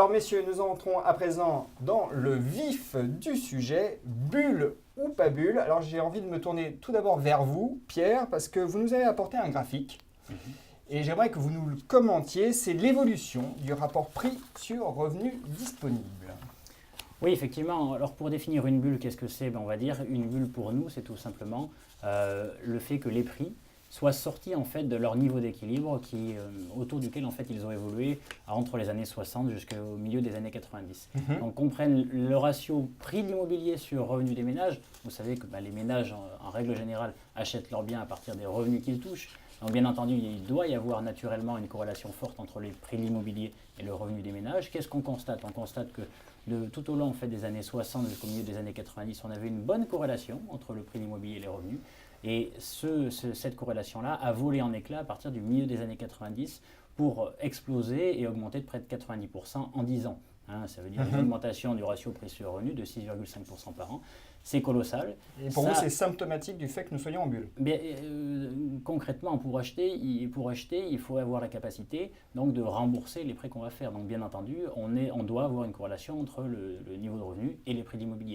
Alors messieurs, nous entrons à présent dans le vif du sujet, bulle ou pas bulle. Alors j'ai envie de me tourner tout d'abord vers vous, Pierre, parce que vous nous avez apporté un graphique. Et j'aimerais que vous nous le commentiez, c'est l'évolution du rapport prix sur revenu disponible. Oui, effectivement. Alors pour définir une bulle, qu'est-ce que c'est? On va dire une bulle pour nous, c'est tout simplement le fait que les prix soient sortis en fait de leur niveau d'équilibre autour duquel en fait ils ont évolué entre les années 60 jusqu'au milieu des années 90. Donc qu'on prenne le ratio prix de l'immobilier sur revenu des ménages. Vous savez que les ménages en règle générale achètent leurs biens à partir des revenus qu'ils touchent. Donc bien entendu, il doit y avoir naturellement une corrélation forte entre les prix de l'immobilier et le revenu des ménages. Qu'est-ce qu'on constate? On constate que tout au long en fait, des années 60 jusqu'au milieu des années 90, on avait une bonne corrélation entre le prix de l'immobilier et les revenus. Et cette corrélation-là a volé en éclats à partir du milieu des années 90 pour exploser et augmenter de près de 90% en 10 ans. Ça veut dire une augmentation du ratio prix sur revenu de 6,5% par an. C'est colossal. Et pour vous, c'est symptomatique du fait que nous soyons en bulle? Concrètement, pour acheter, il faut avoir la capacité donc, de rembourser les prêts qu'on va faire. Donc bien entendu, on doit avoir une corrélation entre le niveau de revenu et les prix d'immobilier.